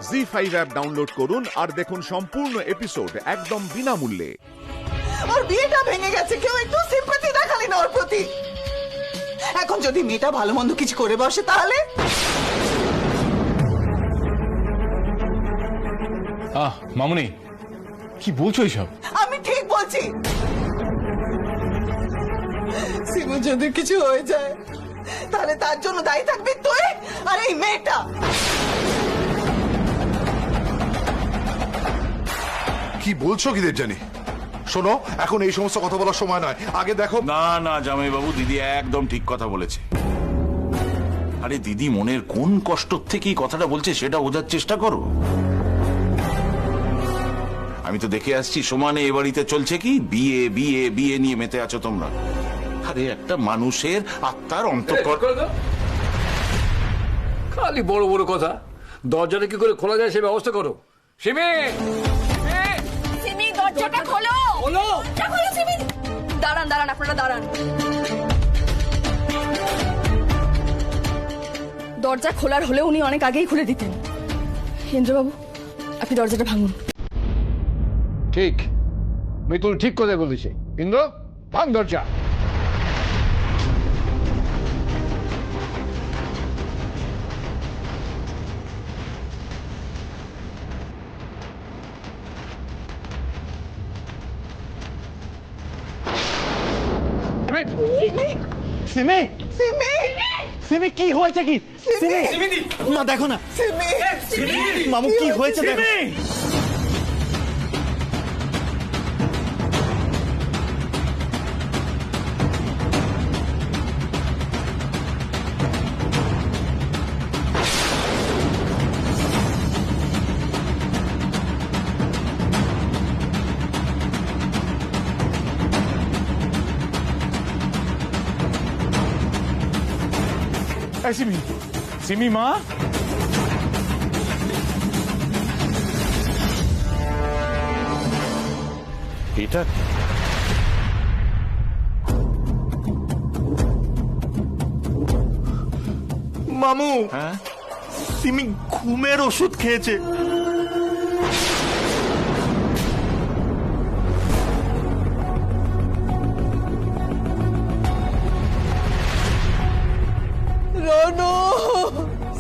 ZEE5 app download করুন আর দেখুন সম্পূর্ণ এপিসোড একদম বিনামূল্যে। ওর বিয়েটা ভেঙে গেছে, কেউ একটু সিম্পাথি দেখালি না ওর প্রতি। এখন যদি মেয়েটা ভালো মন্দ কিছু করে বসে তাহলে? মামুনি কি বলছো এইসব? আমি ঠিক বলছি। সিমু যদি কিছু হয়ে যায় তাহলে তার জন্য দায়ী থাকবি তুই আর এই মেয়েটা। কি বলছো কি দেবযানী? শোনো, এখন এই সমস্ত কথা বলার সময় নয়, আগে দেখো। না না জামাইবাবু, দিদি একদম ঠিক কথা বলেছে। আরে দিদি মনের কোন কষ্ট থেকে এই কথাটা বলছে সেটা বোঝার চেষ্টা করো। আমি তো দেখে আসছি সমানে এ বাড়িতে চলছে কি বিয়ে বিয়ে বিয়ে নিয়ে মেতে আছো তোমরা। আরে একটা মানুষের আত্মার অন্তঃকর। খালি বড় বড় কথা। দরজাটা কি করে খোলা যায় সে ব্যবস্থা করো। সিমি, সিমি দরজাটা খোলো। খোলো। দরজা খোলো সিমি। দাঁড়ান দাঁড়ান, আপনারা দাঁড়ান। দরজা খোলার হলে উনি অনেক আগেই খুলে দিতেন। ইন্দ্রবাবু, আপনি দরজাটা ভাঙুন। ঠিক, মিতুল ঠিক কথা বলেছে। ইন্দ্র, ভাঙ দরজা। সিমি, সিমি, সিমি কি হয়েছে কি? সিমি, মা দেখো না। সিমি, মামু কি হয়েছে দেখো। সিমি, সিমি মা, এটা মামু, হ্যাঁ সিমি ঘুমের ওষুধ খেয়েছে। রনু,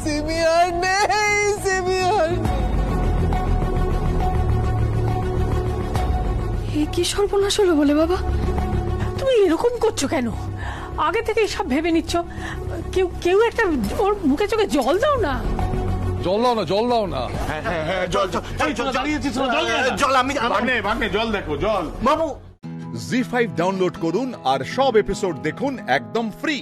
সিমি আর নেই, সিমি আর এ কি সর্বনাশ হলো বলে বাবা? তুমি এরকম করছো কেন? আগে থেকে সব ভেবে নিচ্ছ। কেউ কেউ একটা ওর মুখে চোখে জল দাও না। জল দাও না, জল দাও না। জল আমি ভাগ্নে জল দেখো, জল। মামু, জি5 ডাউনলোড করুন আর সব এপিসোড দেখুন একদম ফ্রি।